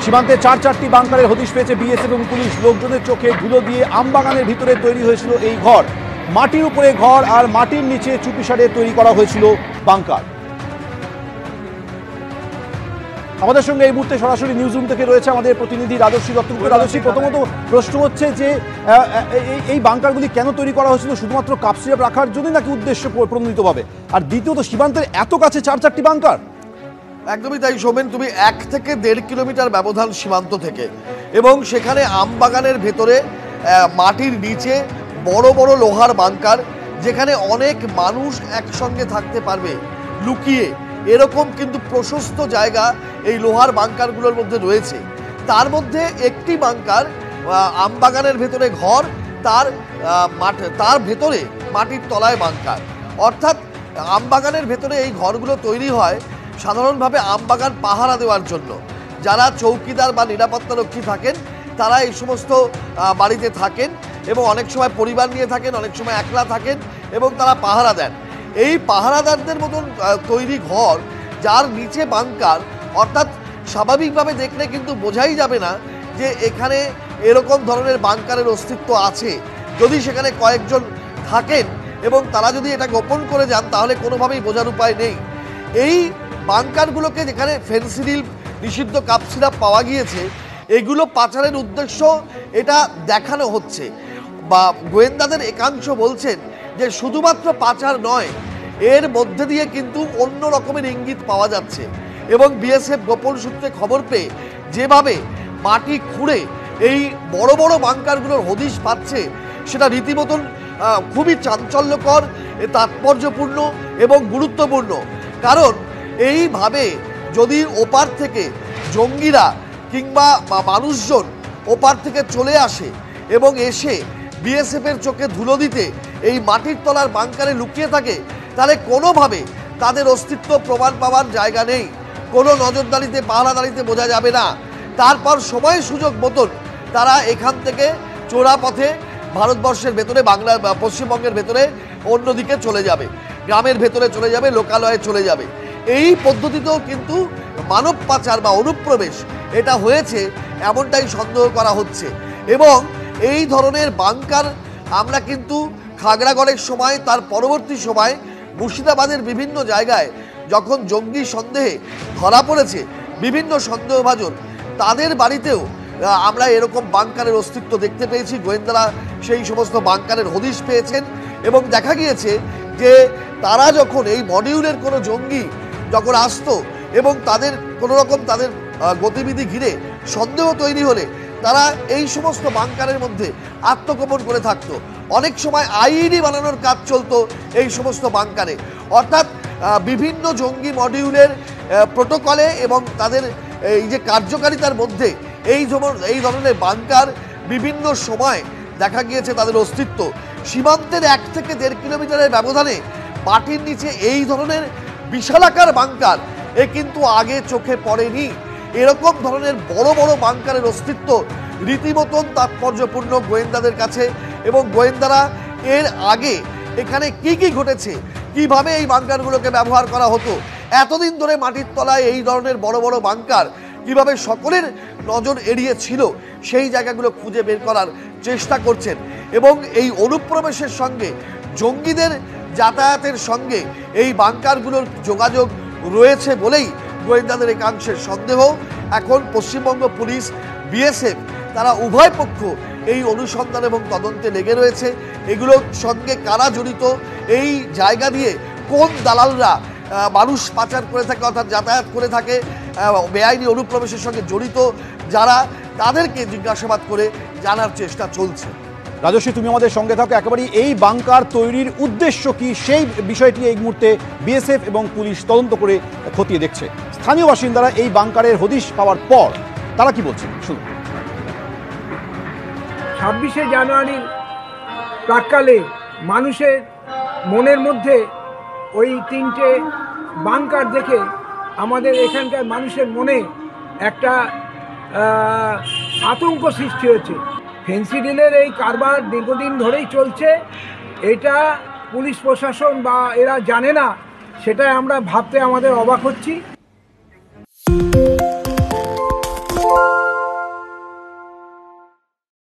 সীমান্তে চারটি বাংকারের হদিশ পেয়েছে বিএসএফ এবং পুলিশ। লোকজনের চোখে ধুলো দিয়ে আমবাগানের ভিতরে তৈরি হয়েছিল এই ঘর। মাটির উপরে ঘর আর মাটির নিচে চুপিসারে তৈরি করা হয়েছিল বাংকার। আমাদের সঙ্গে এই মুহূর্তে সরাসরি নিউজ রুম থেকে রয়েছে আমাদের প্রতিনিধি রাজশ্রী দত্তগুপ্ত। রাজশ্রী, প্রথমত প্রশ্ন হচ্ছে যে এই বাংকারগুলি কেন তৈরি করা হয়েছিল? শুধুমাত্র কাপ সিরাপ রাখার জন্য নাকি উদ্দেশ্য প্রণোদিতভাবে? আর দ্বিতীয়ত, সীমান্তের এত কাছে চারটি বাংকার। একদমই তাই সোমেন, তুমি 1 থেকে 1.5 কিলোমিটার ব্যবধান সীমান্ত থেকে, এবং সেখানে আমবাগানের ভেতরে মাটির নিচে বড় বড় লোহার বাংকার, যেখানে অনেক মানুষ একসঙ্গে থাকতে পারবে লুকিয়ে, এরকম কিন্তু প্রশস্ত জায়গা এই লোহার বাংকারগুলোর মধ্যে রয়েছে। তার মধ্যে একটি বাংকার আমবাগানের ভেতরে ঘর, তার ভেতরে মাটির তলায় বাংকার। অর্থাৎ আমবাগানের ভেতরে এই ঘরগুলো তৈরি হয় সাধারণভাবে আমবাগান পাহারা দেওয়ার জন্য। যারা চৌকিদার বা নিরাপত্তারক্ষী থাকেন তারা এই সমস্ত বাড়িতে থাকেন, এবং অনেক সময় পরিবার নিয়ে থাকেন, অনেক সময় একলা থাকেন, এবং তারা পাহারা দেন। এই পাহারাদারদের মতন তৈরি ঘর, যার নিচে বাংকার, অর্থাৎ স্বাভাবিকভাবে দেখলে কিন্তু বোঝাই যাবে না যে এখানে এরকম ধরনের বাংকারের অস্তিত্ব আছে। যদি সেখানে কয়েকজন থাকেন এবং তারা যদি এটা গোপন করে যান, তাহলে কোনোভাবেই বোঝার উপায় নেই। এই বাংকারগুলোকে, যেখানে ফেনসিডিল নিষিদ্ধ কাপ সিরাপ পাওয়া গিয়েছে, এগুলো পাচারের উদ্দেশ্য এটা দেখানো হচ্ছে, বা গোয়েন্দাদের একাংশ বলছেন যে শুধুমাত্র পাচার নয়, এর মধ্যে দিয়ে কিন্তু অন্য রকমের ইঙ্গিত পাওয়া যাচ্ছে। এবং বিএসএফ গোপন সূত্রে খবর পেয়ে যেভাবে মাটি খুঁড়ে এই বড় বড় বাংকারগুলোর হদিশ পাচ্ছে, সেটা রীতিমতন খুবই চাঞ্চল্যকর, তাৎপর্যপূর্ণ এবং গুরুত্বপূর্ণ। কারণ এইভাবে যদি ওপার থেকে জঙ্গিরা কিংবা মানুষজন ওপার থেকে চলে আসে এবং এসে বিএসএফের চোখে ধুলো দিতে এই মাটির তলার বাংকারে লুকিয়ে থাকে, তাহলে কোনোভাবে তাদের অস্তিত্ব প্রমাণ পাওয়ার জায়গা নেই। কোনো নজরদারিতে, পাহারাদারিতে বোঝা যাবে না। তারপর সময় সুযোগ মতন তারা এখান থেকে চোরা পথে ভারতবর্ষের ভেতরে, পশ্চিমবঙ্গের ভেতরে অন্যদিকে চলে যাবে, গ্রামের ভেতরে চলে যাবে, লোকালয়ে চলে যাবে। এই পদ্ধতিতেও কিন্তু মানব পাচার বা অনুপ্রবেশ এটা হয়েছে, এমনটাই সন্দেহ করা হচ্ছে। এবং এই ধরনের বাংকার আমরা কিন্তু খাগড়াগড়ের সময়, তার পরবর্তী সময় মুর্শিদাবাদের বিভিন্ন জায়গায় যখন জঙ্গি সন্দেহে ধরা পড়েছে বিভিন্ন সন্দেহভাজন, তাদের বাড়িতেও আমরা এরকম বাংকারের অস্তিত্ব দেখতে পেয়েছি। গোয়েন্দারা সেই সমস্ত বাংকারের হদিশ পেয়েছেন, এবং দেখা গিয়েছে যে তারা যখন এই মডিউলের কোনো জঙ্গি যখন আসতো এবং তাদের কোনো রকম তাদের গতিবিধি ঘিরে সন্দেহ তৈরি হলে তারা এই সমস্ত বাংকারের মধ্যে আত্মগোপন করে থাকতো। অনেক সময় আইডি বানানোর কাজ চলতো এই সমস্ত বাংকারে। অর্থাৎ বিভিন্ন জঙ্গি মডিউলের প্রোটোকলে এবং তাদের এই যে কার্যকারিতার মধ্যে এই ধরনের বাংকার বিভিন্ন সময় দেখা গিয়েছে তাদের অস্তিত্ব। সীমান্তের 1 থেকে 1.5 কিলোমিটারের ব্যবধানে মাটির নিচে এই ধরনের বিশালাকার বাংকার কিন্তু আগে চোখে পড়েনি। এরকম ধরনের বড় বড় বাংকারের অস্তিত্ব রীতিমতন তাৎপর্যপূর্ণ গোয়েন্দাদের কাছে, এবং গোয়েন্দারা এর আগে এখানে কি ঘটেছে, কিভাবে এই বাংকারগুলোকে ব্যবহার করা হতো, এতদিন ধরে মাটির তলায় এই ধরনের বড় বড় বাংকার কিভাবে সকলের নজর এড়িয়েছিল, সেই জায়গাগুলো খুঁজে বের করার চেষ্টা করছেন। এবং এই অনুপ্রবেশের সঙ্গে জঙ্গিদের যাতায়াতের সঙ্গে এই বাংকারগুলোর যোগাযোগ রয়েছে বলেই গোয়েন্দাদের একাংশের সন্দেহ। এখন পশ্চিমবঙ্গ পুলিশ, বিএসএফ, তারা উভয় পক্ষ এই অনুসন্ধান এবং তদন্তে লেগে রয়েছে। এগুলোর সঙ্গে কারা জড়িত, এই জায়গা দিয়ে কোন দালালরা মানুষ পাচার করে থাকে, অর্থাৎ যাতায়াত করে থাকে, বেআইনি অনুপ্রবেশের সঙ্গে জড়িত যারা, তাদেরকে জিজ্ঞাসাবাদ করে জানার চেষ্টা চলছে। রাজশ্রী, তুমি আমাদের সঙ্গে থাকো। একেবারেই এই বাংকার তৈরির উদ্দেশ্য কি, সেই বিষয়টি এই মুহূর্তে বিএসএফ এবং পুলিশ তদন্ত করে খতিয়ে দেখছে। স্থানীয় বাসিন্দারা এই বাংকারের হদিশ পাওয়ার পর তারা কি বলছেন শুনুন। 26শে জানুয়ারির প্রাক্কালে মানুষের মনের মধ্যে ওই 3টে বাংকার দেখে আমাদের এখানকার মানুষের মনে একটা আতঙ্ক সৃষ্টি হয়েছে। ফেন্সিডিলের এই কারবার দীর্ঘদিন ধরেই চলছে, এটা পুলিশ প্রশাসন বা এরা জানে না, সেটাই আমরা ভাবতে আমাদের অবাক হচ্ছি।